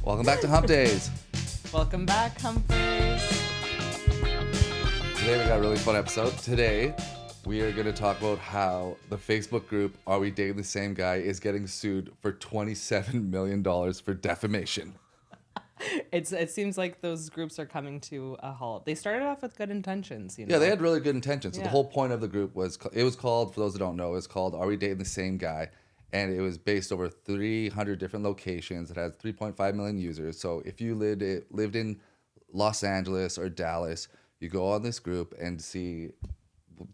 Welcome back to Hump Days. Welcome back, Humpers. Today we got a really fun episode. Today we are going to talk about how the Facebook group Are We Dating the Same Guy is getting sued for $27 million for defamation. It seems like those groups are coming to a halt. They started off with good intentions, you know. Yeah, they had really good intentions. So the Yeah. whole point of the group was, it was called, for those that don't know, it was called Are We Dating the Same Guy? And it was based over 300 different locations. It has 3.5 million users. So if you lived in Los Angeles or Dallas, you go on this group and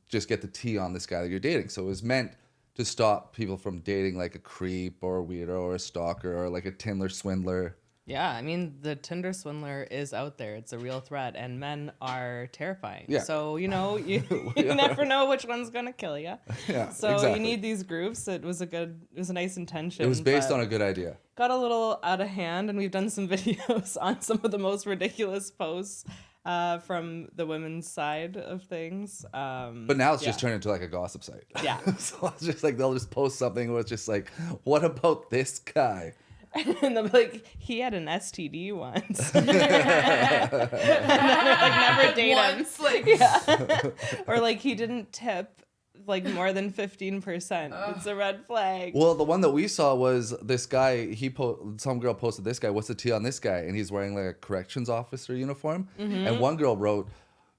just get the tea on this guy that you're dating. So it was meant to stop people from dating like a creep or a weirdo or a stalker or like a Tinder swindler. Yeah, I mean, the Tinder swindler is out there. It's a real threat, and men are terrifying. Yeah. So, you know, you never know which one's going to kill you. Yeah, So exactly. you need these groups. It was a nice intention. It was based but on a good idea. got a little out of hand, and we've done some videos on some of the most ridiculous posts from the women's side of things. But now it's just turned into like a gossip site. Yeah. So it's just like they'll just post something where it's just like, what about this guy? And they'll be like, he had an STD once. And then they're like, never date Once, him. like- Yeah. Or like, he didn't tip like more than 15%. It's a red flag. Well, the one that we saw was this guy. Some girl posted this guy. What's the tea on this guy? And he's wearing like a corrections officer uniform. Mm-hmm. And one girl wrote,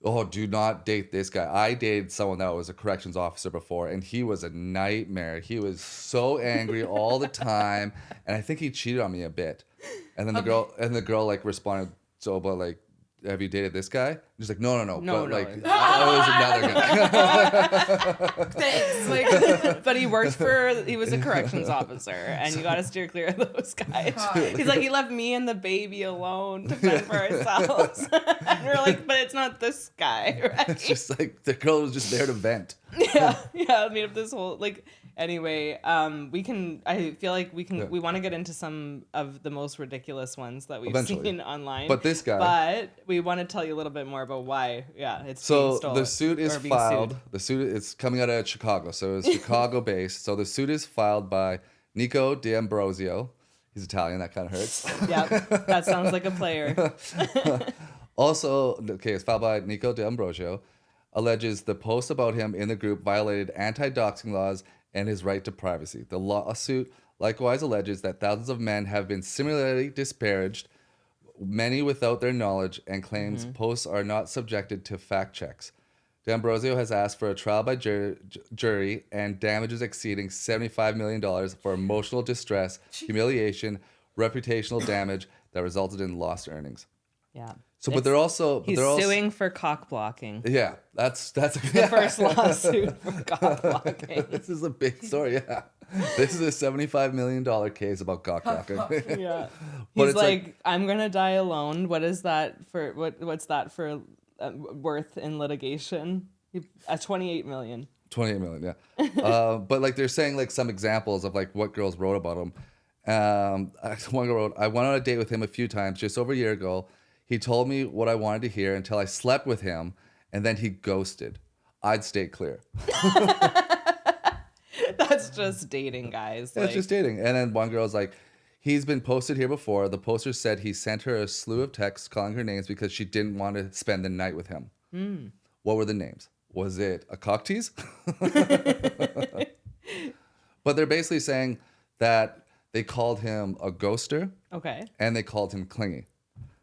"Oh, do not date this guy. I dated someone that was a corrections officer before, and he was a nightmare. He was so angry all the time, and I think he cheated on me a bit." And then the girl like responded, "So, but like, have you dated this guy?" She's like, "No, No, but no. like, it was another guy." Thanks. Like, But he was a corrections officer, and you got to steer clear of those guys. He's like, he left me and the baby alone to fend for ourselves. And we're like, but it's not this guy, right? It's just like the girl was just there to vent. yeah I made up this whole anyway, I feel like we want to get into some of the most ridiculous ones that we've Eventually. seen online, But this guy- but we want to tell you a little bit more about why it's So being stolen, the suit is or being filed. sued. The suit is coming out of Chicago, so it's Chicago based. So the suit is filed by Nico D'Ambrosio. He's Italian. That kind of hurts. Yeah, that sounds like a player. Also, okay, it's filed by Nico D'Ambrosio. Alleges the post about him in the group violated anti-doxing laws and his right to privacy. The lawsuit likewise alleges that thousands of men have been similarly disparaged, many without their knowledge, and claims posts are not subjected to fact checks. D'Ambrosio has asked for a trial by jury and damages exceeding $75 million for emotional distress, humiliation, reputational damage that resulted in lost earnings. Yeah. So, but they're also He's suing for cock blocking. Yeah, that's The first lawsuit for cock blocking. This is a big story. Yeah, this is a $75 million case about cock blocking. Yeah. But He's it's like, I'm gonna die alone. What is that for? What's that for worth in litigation? 28 million. 28 million, yeah. But like they're saying like some examples of like what girls wrote about him. One girl wrote, "I went on a date with him a few times just over a year ago. He told me what I wanted to hear until I slept with him, and then he ghosted. I'd stay clear." That's just dating, guys. That's just dating. And then one girl's like, "He's been posted here before. The poster said he sent her a slew of texts calling her names because she didn't want to spend the night with him." What were the names? Was it a cock tease? But they're basically saying that they called him a ghoster Okay. and they called him clingy.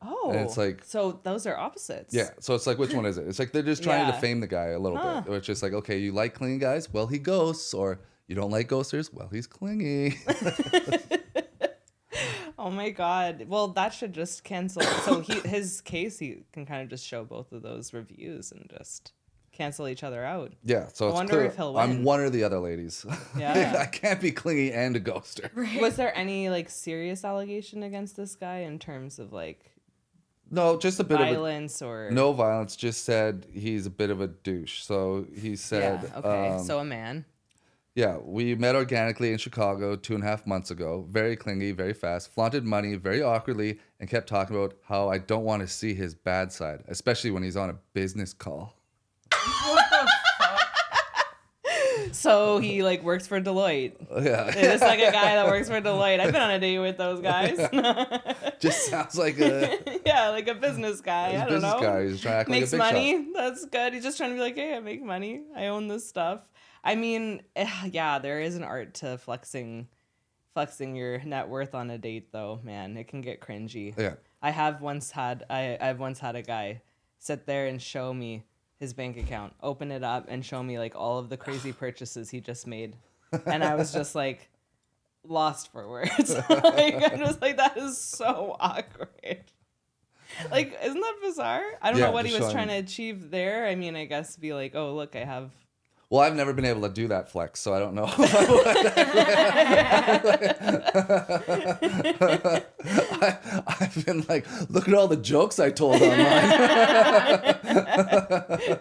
Oh. And it's like- so those are opposites. Yeah, so it's like, which one is it? It's like they're just trying to Yeah. defame the guy a little bit. It's just like, okay, you like clingy guys? Well, he ghosts. Or you don't like ghosters? Well, he's clingy. Oh my God. Well, that should just cancel. So his case, he can kind of just show both of those reviews and just cancel each other out. Yeah, so I it's wonder clear. if he'll I'm win. one or the other, ladies. Yeah. I can't be clingy and a ghoster. Was there any like serious allegation against this guy in terms of like No, just a bit violence or of no violence. Just said he's a bit of a douche. So he said, Yeah. Okay. So a man. yeah, we met organically in Chicago 2.5 months ago. Very clingy, very fast, flaunted money very awkwardly, and kept talking about how I don't want to see his bad side, especially when he's on a business call. what the fuck? So he like works for Deloitte. Yeah. It's like a guy that works for Deloitte. I've been on a date with those guys. Just sounds like a Yeah, like a business guy. I don't business know. guy. He's trying to act Makes like a big money. shot. That's good. He's just trying to be like, hey, I make money. I own this stuff. I mean, yeah, there is an art to flexing your net worth on a date, though. Man, it can get cringy. Yeah. I've once had a guy sit there and show me his bank account, open it up, and show me like all of the crazy purchases he just made, and I was just like lost for words. Like, I'm just like, that is so awkward. Like, isn't that bizarre? I don't know what he was trying to achieve there. I mean, I guess be like, oh, look, I have. Well, I've never been able to do that flex, so I don't know. I've been like, look at all the jokes I told online.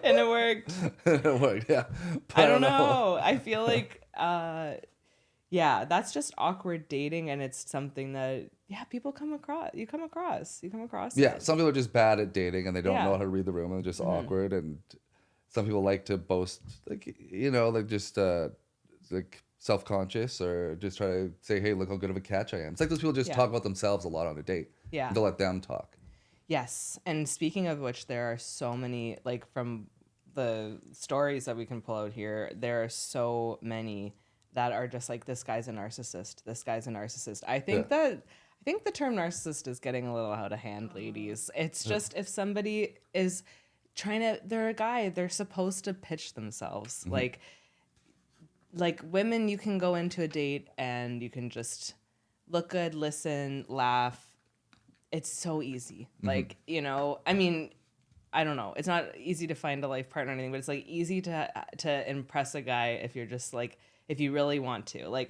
And it worked. It worked, yeah. But I don't know. I feel like, yeah, that's just awkward dating, and it's something that, yeah, people come across. You come across. Yeah, it. some people are just bad at dating, and they don't Yeah. know how to read the room, and they're just awkward, and some people like to boast, like, you know, like just like self-conscious, or just try to say, hey, look how good of a catch I am. It's like those people just talk about themselves a lot on a date. Yeah. They'll let them talk. Yes, and speaking of which, there are so many, like, from the stories that we can pull out here, there are so many that are just like, this guy's a narcissist. This guy's a narcissist. I think the term narcissist is getting a little out of hand, ladies. It's just if somebody is they're a guy, they're supposed to pitch themselves. Like women, you can go into a date and you can just look good, listen, laugh. It's so easy. Like, you know, I mean, I don't know. It's not easy to find a life partner or anything, but it's like easy to impress a guy if you're just like, if you really want to. Like,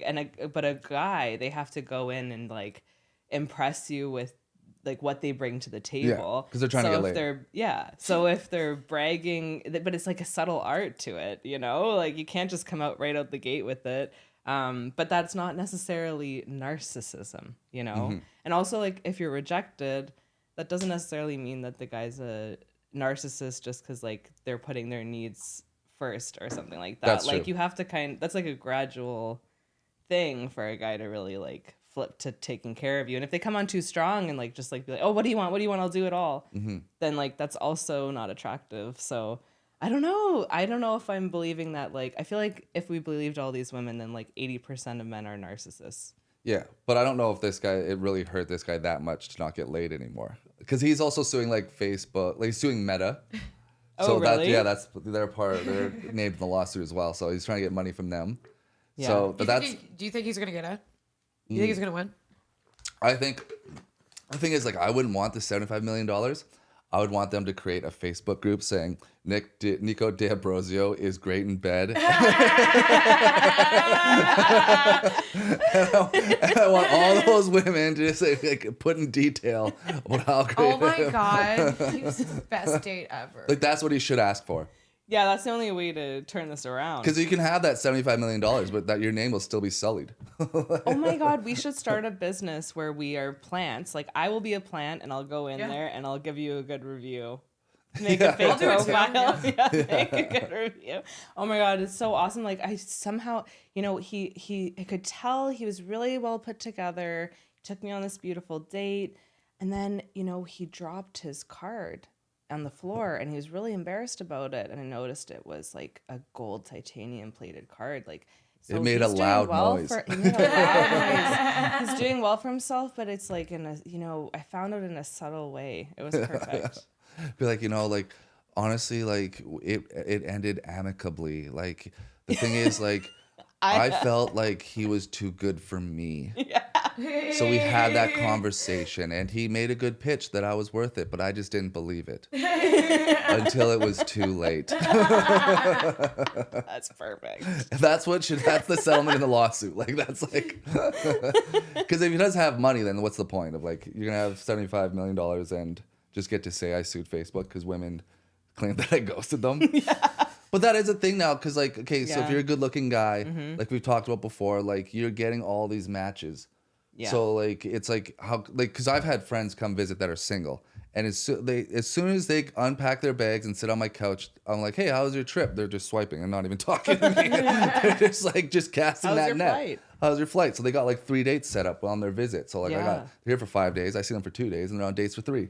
but a guy, they have to go in and like impress you with like what they bring to the table. Because they're trying to get laid. So if they're bragging, but it's like a subtle art to it, you know? Like, you can't just come out right out the gate with it. But that's not necessarily narcissism, you know? And also, like, if you're rejected, that doesn't necessarily mean that the guy's a narcissist just because, like, they're putting their needs first or something like that. That's like, true. you have to that's like a gradual thing for a guy to really, like, flip to taking care of you. And if they come on too strong and like just like be like, oh, what do you want, I'll do it all, then like that's also not attractive. So I don't know if I'm believing that. Like, I feel like if we believed all these women, then like 80% of men are narcissists. Yeah, but I don't know if it really hurt this guy that much to not get laid anymore, because he's also suing like Facebook, like he's suing Meta. Oh, really? That's their part. They're named in the lawsuit as well, so he's trying to get money from them. Yeah. So Do you think he's gonna get it? You think he's gonna win? I think the thing is, like, I wouldn't want the $75 million. I would want them to create a Facebook group saying Nico D'Ambrosio is great in bed. And I want all those women to just like put in detail about how great. Oh my god, he was the best date ever. Like, that's what he should ask for. Yeah, that's the only way to turn this around. Because you can have that $75 million, but that your name will still be sullied. Oh my God, we should start a business where we are plants. Like, I will be a plant and I'll go in there and I'll give you a good review. Make a fake profile. Make a good review. Oh my God, it's so awesome. Like, I somehow, you know, I could tell he was really well put together. He took me on this beautiful date. And then, you know, he dropped his card on the floor and he was really embarrassed about it. And I noticed it was like a gold titanium plated card. Like, so it made a loud noise. He made a loud noise. He's doing well for himself, but it's like I found it in a subtle way. It was perfect. Be like, you know, like, honestly, like, it ended amicably. Like, the thing is, like, I felt like he was too good for me. Yeah. So we had that conversation, and he made a good pitch that I was worth it, but I just didn't believe it until it was too late. That's perfect. That's the settlement in the lawsuit. Like, that's like, because if he does have money, then what's the point of, like, you're gonna have $75 million and just get to say I sued Facebook because women claim that I ghosted them. Yeah. But that is a thing now, because, like, okay, so if you're a good-looking guy, like we've talked about before, like, you're getting all these matches. Yeah. So, like, it's like, how, like, because I've had friends come visit that are single, And as soon as they unpack their bags and sit on my couch, I'm like, hey, how was your trip? They're just swiping and not even talking to me. They're just like, just casting How's that your net. flight? How's your flight? So they got like 3 dates set up on their visit. So like I Yeah. got here for 5 days. I see them for 2 days and they're on dates for 3.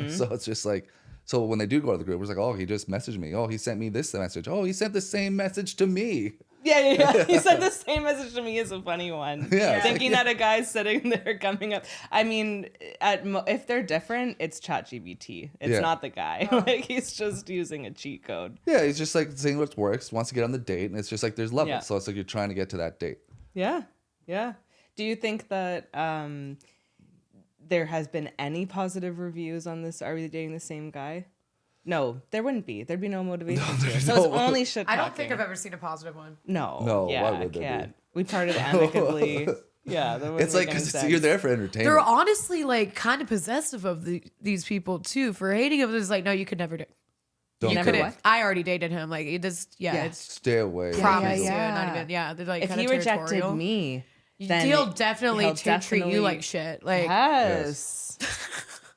So it's just like, so when they do go to the group, it's like, oh, he just messaged me. Oh, he sent me this message. Oh, he sent the same message to me. Yeah. He said the same message to me is a funny one. Yeah, it's Thinking that a guy's sitting there coming up. I mean, if they're different, it's ChatGPT. It's Yeah. not the guy. Like he's just using a cheat code. Yeah, he's just like seeing what works, wants to get on the date, and it's just like there's levels. Yeah. So it's like you're trying to get to that date. Yeah. Do you think that there has been any positive reviews on this? Are we dating the same guy? No, there wouldn't be. There'd be no motivation to it. So it's only shit I talking. don't think I've ever seen a positive one. No, Yeah, why I would there be? can't. We parted amicably. Yeah, that wouldn't It's like make any because sense. you're there for entertainment. They're honestly like kind of possessive of these people too. For hating them, it's like, no, you could never do. Don't You Never do couldn't. it. what? I already dated him. Like it just, Yeah. it's Stay away. promise. yeah. Not even. Yeah, they're like If kind he of rejected territorial. me, then He'll definitely he'll treat you definitely- like shit. Like yes.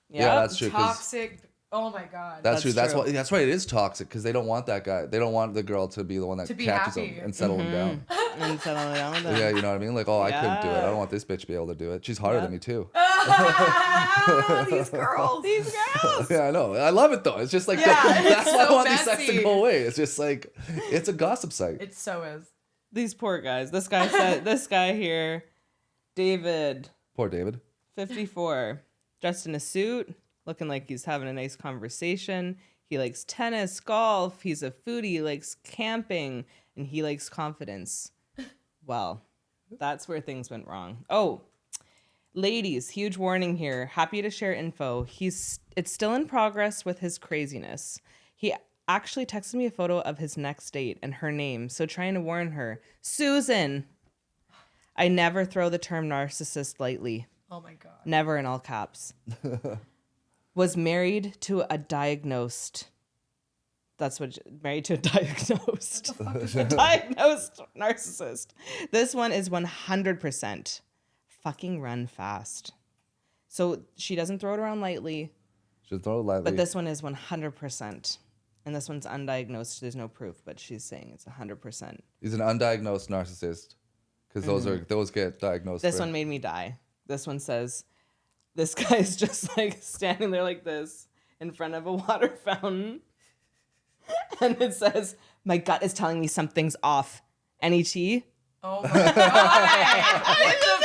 Yeah, that's true. 'Cause toxic. Oh my god. That's true. That's That's true. why. That's why it is toxic because they don't want that guy. They don't want the girl to be the one that To be catches happy. him and settle him down. And settle down with them. Yeah, you know what I mean. Like, oh, I couldn't do it. I Yeah. don't want this bitch to be able to do it. She's harder than me too. These girls. These girls. Yeah, I know. I love it though. It's just like Yeah, it's that's why I so want these sites to messy. go away. It's just like it's a gossip site. It so is. These poor guys. This guy said. This guy here, David, Poor David. 54, dressed in a suit, looking like he's having a nice conversation. He likes tennis, golf. He's a foodie. He likes camping, and he likes confidence. Well, that's where things went wrong. Oh, ladies, huge warning here. Happy to share info. It's still in progress with his craziness. He actually texted me a photo of his next date and her name, so trying to warn her. Susan. I never throw the term narcissist lightly. Oh my god. Never in all caps. Was married to a diagnosed. That's what married to a diagnosed. A diagnosed narcissist. This one is 100% fucking run fast. So she doesn't throw it around lightly, Just throw it lightly. but this one is 100%. And this one's undiagnosed. There's no proof, but she's saying it's 100%. He's an undiagnosed narcissist because those get diagnosed. This for- one made me die. This one says, this guy's just like standing there like this in front of a water fountain. And it says, my gut is telling me something's off. Any tea? Oh my god. What the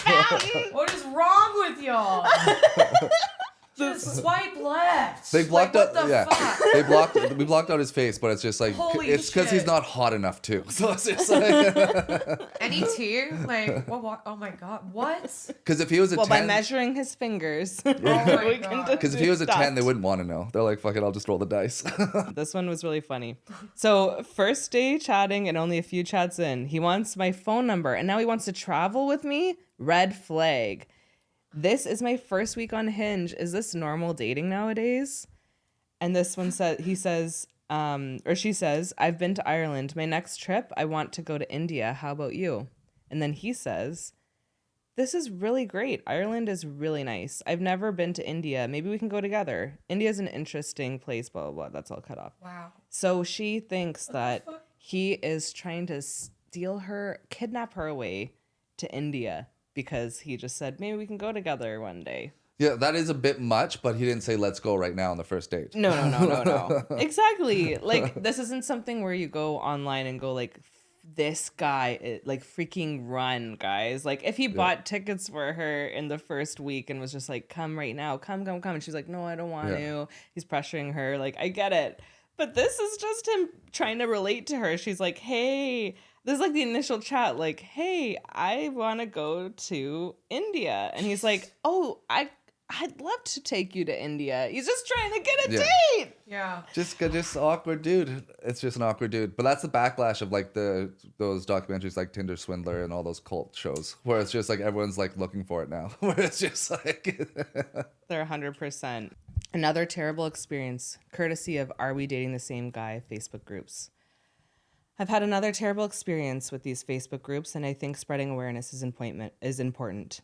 fuck? What is wrong with y'all? Just swipe left. They blocked like, what out. the Yeah, fuck? we blocked out his face, but it's just like Holy it's because he's shit. not hot enough too. So it's just like Any tea? Like what? Oh my god. What? because if he was a Well, by 10, measuring his fingers. Oh my we can God. because if he was a 10, they deduct. wouldn't want to know. They're like, fuck it, I'll just roll the dice. This one was really funny. So, first day chatting and only a few chats in, he wants my phone number and now he wants to travel with me? Red flag. This is my first week on Hinge. Is this normal dating nowadays? And this one said, he says, or she says, I've been to Ireland. My next trip, I want to go to India. How about you? And then he says, this is really great. Ireland is really nice. I've never been to India. Maybe we can go together. India's an interesting place, blah, blah, blah. That's all cut off. Wow. So she thinks that he is trying to kidnap her away to India because he just said, maybe we can go together one day. Yeah, that is a bit much, but he didn't say let's go right now on the first date. No. Exactly. Like, this isn't something where you go online and go like, this guy, like freaking run, guys. Like, if he bought tickets for her in the first week and was just like, come right now, come. And she's like, no, I don't want to. He's pressuring her. Like, I get it. But this is just him trying to relate to her. She's like, hey, this is like the initial chat. Like, hey, I want to go to India. And he's like, oh, I'd love to take you to India. He's just trying to get a date. Yeah. Just awkward dude. It's just an awkward dude. But that's the backlash of like those documentaries like Tinder Swindler and all those cult shows where it's just like everyone's like looking for it now. Where it's just like They're 100%. Another terrible experience, courtesy of Are We Dating the Same Guy Facebook groups. I've had another terrible experience with these Facebook groups, and I think spreading awareness is important.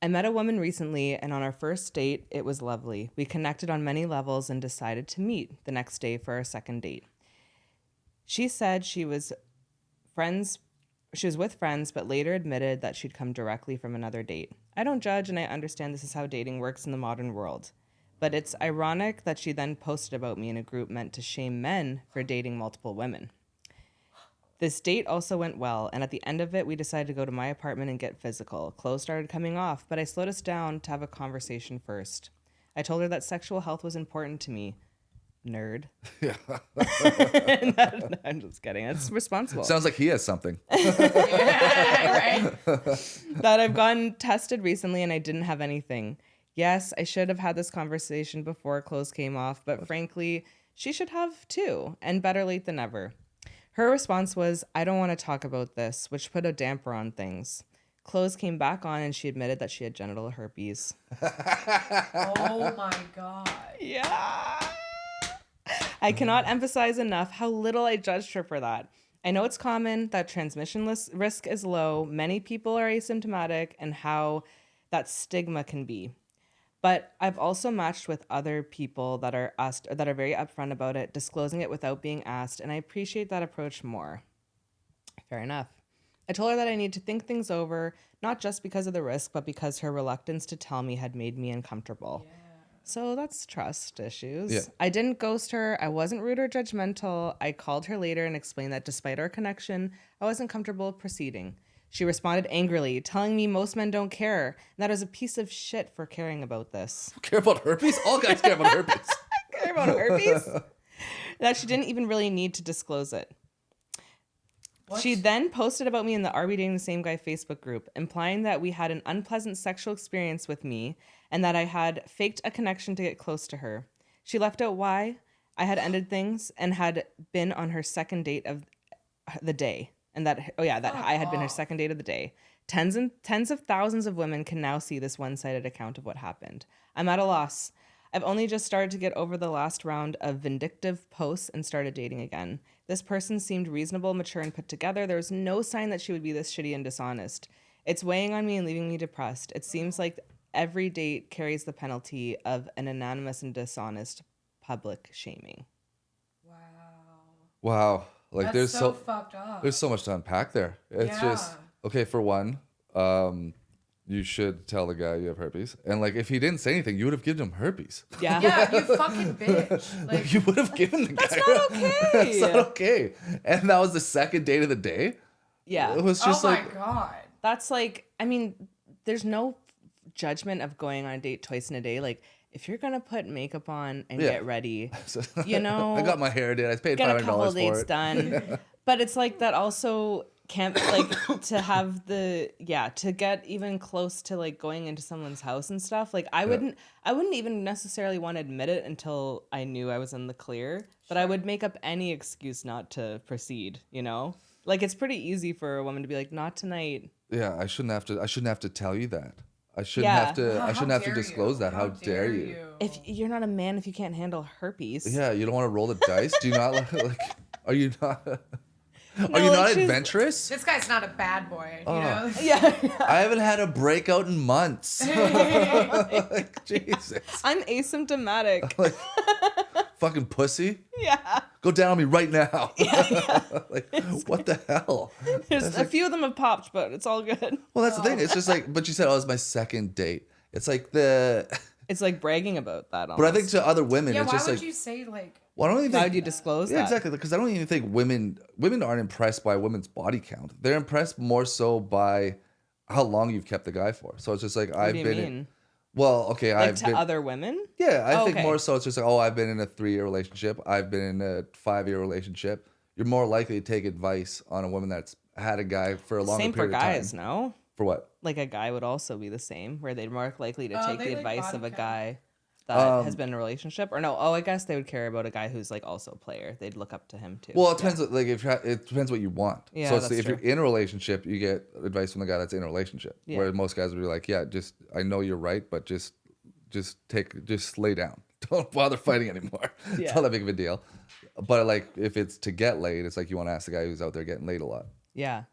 I met a woman recently, and on our first date, it was lovely. We connected on many levels and decided to meet the next day for our second date. She said she was with friends, but later admitted that she'd come directly from another date. I don't judge, and I understand this is how dating works in the modern world. But it's ironic that she then posted about me in a group meant to shame men for dating multiple women. This date also went well, and at the end of it, we decided to go to my apartment and get physical. Clothes started coming off, but I slowed us down to have a conversation first. I told her that sexual health was important to me. Nerd. Yeah. I'm just kidding. It's responsible. Sounds like he has something. Right? That I've gotten tested recently and I didn't have anything. Yes, I should have had this conversation before clothes came off, but frankly, she should have too, and better late than never. Her response was, I don't want to talk about this, which put a damper on things. Clothes came back on and she admitted that she had genital herpes. Oh my God. Yeah. I cannot emphasize enough how little I judged her for that. I know it's common that transmission risk is low, many people are asymptomatic, and how that stigma can be. But I've also matched with other people that are asked, or that are very upfront about it, disclosing it without being asked, and I appreciate that approach more. Fair enough. I told her that I need to think things over, not just because of the risk, but because her reluctance to tell me had made me uncomfortable. Yeah. So that's trust issues. Yeah. I didn't ghost her. I wasn't rude or judgmental. I called her later and explained that despite our connection, I wasn't comfortable proceeding. She responded angrily, telling me most men don't care, and that I was a piece of shit for caring about this. Care about herpes? All guys care about herpes. Care about herpes? That she didn't even really need to disclose it. What? She then posted about me in the Are We Dating the Same Guy Facebook group, implying that we had an unpleasant sexual experience with me and that I had faked a connection to get close to her. She left out why I had ended things and had been on her second date of the day. And that I had been her second date of the day. Tens of thousands of women can now see this one-sided account of what happened. I'm at a loss. I've only just started to get over the last round of vindictive posts and started dating again. This person seemed reasonable, mature, and put together. There was no sign that she would be this shitty and dishonest. It's weighing on me and leaving me depressed. It seems like every date carries the penalty of an anonymous and dishonest public shaming. Wow. Like That's there's so fucked up. there's so much to unpack there. It's just okay, for one, you should tell the guy you have herpes. And like if he didn't say anything, you would have given him herpes. Yeah. Yeah, you fucking bitch. Like, You would have given the guy. That's not okay. That's not okay. And that was the second date of the day. Yeah. It was just oh like my God. That's like, I mean, there's no judgment of going on a date twice in a day. Like, if you're going to put makeup on and Yeah. get ready, you know. I got my hair did. I paid Get a $500 couple for dates it. done. But it's like that also can't, like, to have to get even close to, like, going into someone's house and stuff. Like, I wouldn't even necessarily want to admit it until I knew I was in the clear. But I would make up any excuse not to proceed, you know? Like, it's pretty easy for a woman to be like, not tonight. Yeah, I shouldn't have to tell you that. I shouldn't Yeah. have to. I How shouldn't have to dare disclose you? that. How dare you? If you're not a man, if you can't handle herpes. Yeah, you don't want to roll the dice. Do you not like? Are you not? Are you like, not she's- adventurous? This guy's not a bad boy, you know? Yeah. I haven't had a breakout in months. Like, Jesus, I'm asymptomatic. like fucking pussy. Yeah. Go down on me right now. Like, what the hell? There's a few of them have popped, but it's all good. Well, that's the thing. It's just like, but you said, oh, it was my second date. It's like It's like bragging about that. but I think to other women, Yeah, it's why just would like, you say, like... well, I don't even Why think, would you disclose yeah, that? exactly. Because I don't even think women aren't impressed by women's body count. They're impressed more so by how long you've kept the guy for. So it's just like, What I've do you been mean? well, okay, Like I've to been other women? yeah, I Oh, think okay. more so it's just like, oh, I've been in a 3-year relationship. I've been in a 5-year relationship. You're more likely to take advice on a woman that's had a guy for a longer Same for period of time. guys, no? For what? Like a guy would also be the same, where they'd more likely to take they the like advice body of a count. guy that has been in a relationship. Or no, I guess they would care about a guy who's like also a player. They'd look up to him too. Well, it depends. Like it depends what you want. Yeah, so it's that's if you're true. in a relationship, you get advice from the guy that's in a relationship. Yeah. Where most guys would be like, yeah, just I know you're right, but just lay down. Don't bother fighting anymore. It's Yeah. not that big of a deal. But like if it's to get laid, it's like you want to ask the guy who's out there getting laid a lot. Yeah.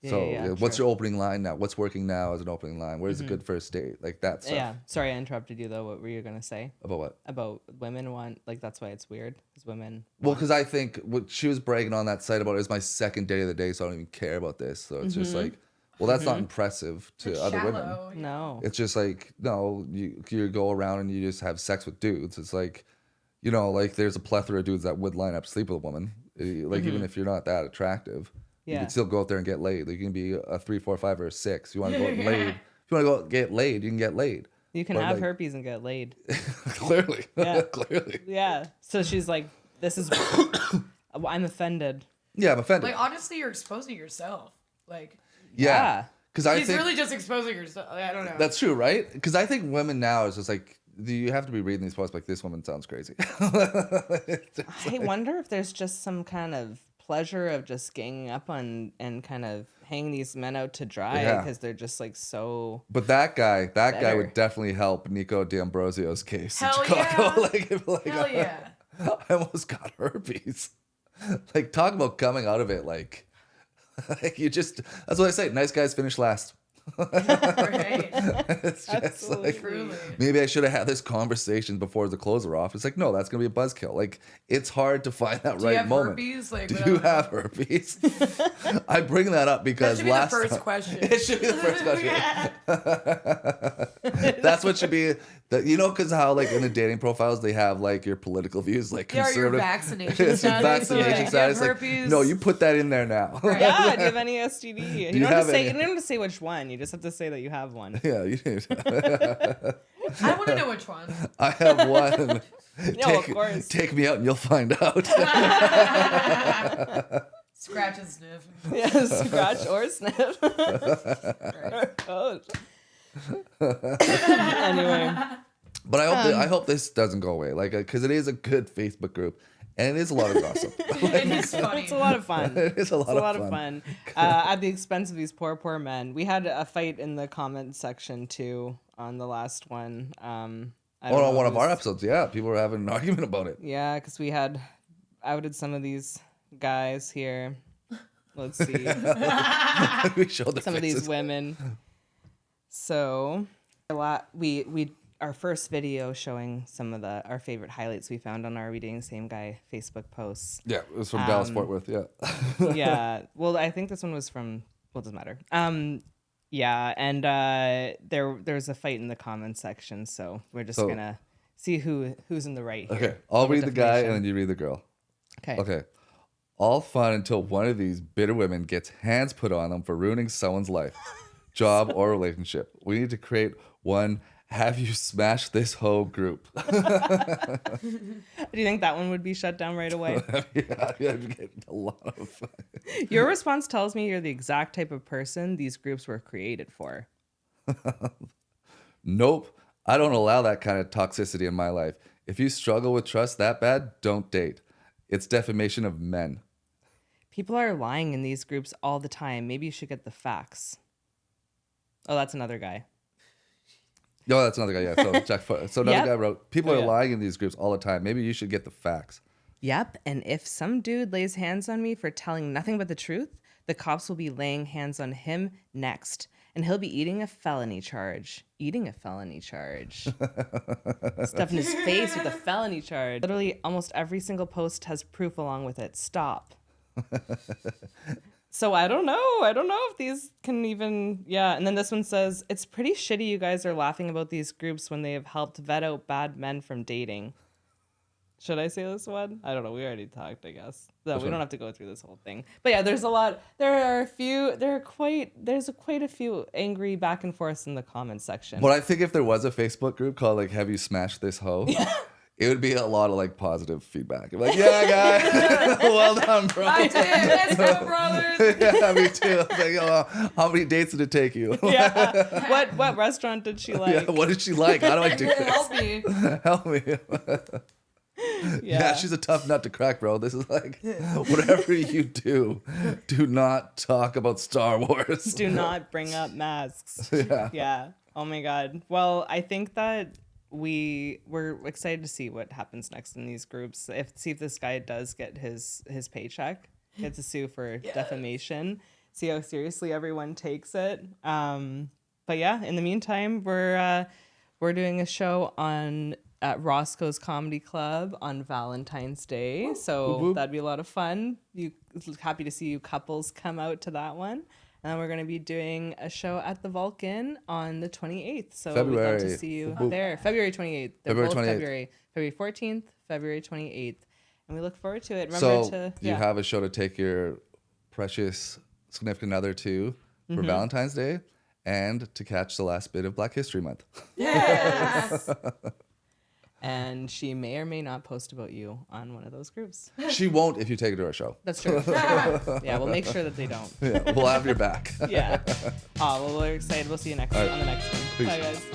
So yeah, what's true. your opening line now? What's working now as an opening line? Where's a good first date? Like that stuff. Yeah. Sorry, I interrupted you though. What were you gonna say About what? about women want? Like that's why it's weird because women. Well, want- because I think what she was bragging on that site about it was my second day of the day, so I don't even care about this. So it's just like, well, that's not impressive to It's other women. shallow. No. It's just like, no, you go around and you just have sex with dudes. It's like, you know, like there's a plethora of dudes that would line up to sleep with a woman. Like even if you're not that attractive, you Yeah. can still go out there and get laid. Like, you can be a 3, 4, 5, or a 6. You want to go out and laid. If you want to go out and get laid, you can get laid. You can But, have like- herpes and get laid. Clearly, Yeah. clearly. Yeah. So she's like, this is. I'm offended. Yeah, I'm offended. Like honestly, you're exposing yourself. Like Yeah, because I he's think really just exposing yourself. I don't know. that's true, right? Because I think women now is just like, you have to be reading these posts like, this woman sounds crazy. I wonder if there's just some kind of pleasure of just ganging up on and kind of hanging these men out to dry Yeah. because they're just like so. But that guy Better. would definitely help Nico D'Ambrosio's case Hell in Chicago. yeah. like, Hell yeah. I almost got herpes. Like, talk about coming out of it. Like you just, that's what I say. Nice guys finish last. Right. It's just like, Truly. maybe I should have had this conversation before the clothes are off. It's like, no, that's going to be a buzzkill. Like, it's hard to find that Do you right have moment. herpes? Like, Do without- you have herpes? I bring that up That because should be the last first time, question. it should be the first question. That's what should be. You know, because how like in the dating profiles they have like your political views, like Yeah, or your conservative. vaccination It's your status. vaccination Like, you have status. Like, herpes. no, you put that in there now. Right. Yeah, do you have any STD? You you don't have have to say. any? You don't have to say which one. You just have to say that you have one. Yeah, you need. I want to know which one. I have one. No, of course. Take me out and you'll find out. Scratch and sniff. Yeah, scratch or sniff. Oh. Anyway, But I hope this doesn't go away, like, because it is a good Facebook group, and it is a lot of gossip. It is funny. it's a lot of fun. It is a lot, It's a lot of of fun. at the expense of these poor men. We had a fight in the comment section too on the last one. I don't Oh, know, on one it of our was- episodes, yeah, people were having an argument about it. Yeah, because we had outed some of these guys here. Let's see. We showed their Some of faces. these women. So, we our first video showing some of our favorite highlights we found on our We Dating the Same Guy Facebook posts. Yeah, it was from Dallas Fort Worth. Yeah. Yeah. Well, I think this one was from. Well, it doesn't matter. Yeah, and there's a fight in the comments section, so we're just So- gonna see who's in the right. Here. Okay, I'll With read the guy and definition. then you read the girl. Okay. Okay. All fun until one of these bitter women gets hands put on them for ruining someone's life, job, or relationship. We need to create one "Have you smashed this hoe" group. Do you think that one would be shut down right away? Yeah, I'm getting a lot of. Your response tells me you're the exact type of person these groups were created for. Nope, I don't allow that kind of toxicity in my life. If you struggle with trust that bad, don't date. It's defamation of men. People are lying in these groups all the time. Maybe you should get the facts. Oh, that's another guy. No, that's another guy. Yeah. So so another Yep. guy wrote, "People Oh, are yeah. lying in these groups all the time. Maybe you should get the facts." Yep, and if some dude lays hands on me for telling nothing but the truth, the cops will be laying hands on him next, and he'll be eating a felony charge. Eating a felony charge. Stuffing his face with a felony charge. Literally, almost every single post has proof along with it. Stop. So I don't know. I don't know if these can even. Yeah, and then this one says, it's pretty shitty you guys are laughing about these groups when they have helped vet out bad men from dating. Should I say this one? I don't know. We already talked, I guess. So we don't have to go through this whole thing. But yeah, there's a lot. There's quite a few angry back and forths in the comments section. But I think if there was a Facebook group called like "Have you smashed this hoe," it would be a lot of like positive feedback. Like, yeah, guy, well done, bro. I did. Let's go, brothers. Yeah, me too. It's like, oh, how many dates did it take you? Yeah. What restaurant did she like? Yeah, what did she like? How do I do this? Help me. Help me. Yeah, she's a tough nut to crack, bro. This is like, whatever you do not talk about Star Wars. Do not bring up masks. Yeah. Yeah. Oh my God. Well, I think that we're excited to see what happens next in these groups. See if this guy does get his paycheck, get to sue for defamation. see how seriously everyone takes it. But yeah, in the meantime, we're doing a show at Roscoe's Comedy Club on Valentine's Day, so Whoop, whoop. that'd be a lot of fun. Happy to see you couples come out to that one. And then we're going to be doing a show at the Vulcan on the 28th. So we'd love February. to see you Whoop, whoop. there. February 28th. They're February both 28th. February 14th, February 28th. And we look forward to it. So you have a show to take your precious significant other to for Valentine's Day and to catch the last bit of Black History Month. Yes. And she may or may not post about you on one of those groups. She won't if you take her to our show. That's true. Yeah, we'll make sure that they don't. Yeah, we'll have your back. Yeah. Oh, well, we're excited. We'll see you on the next one. Peace. Bye, guys.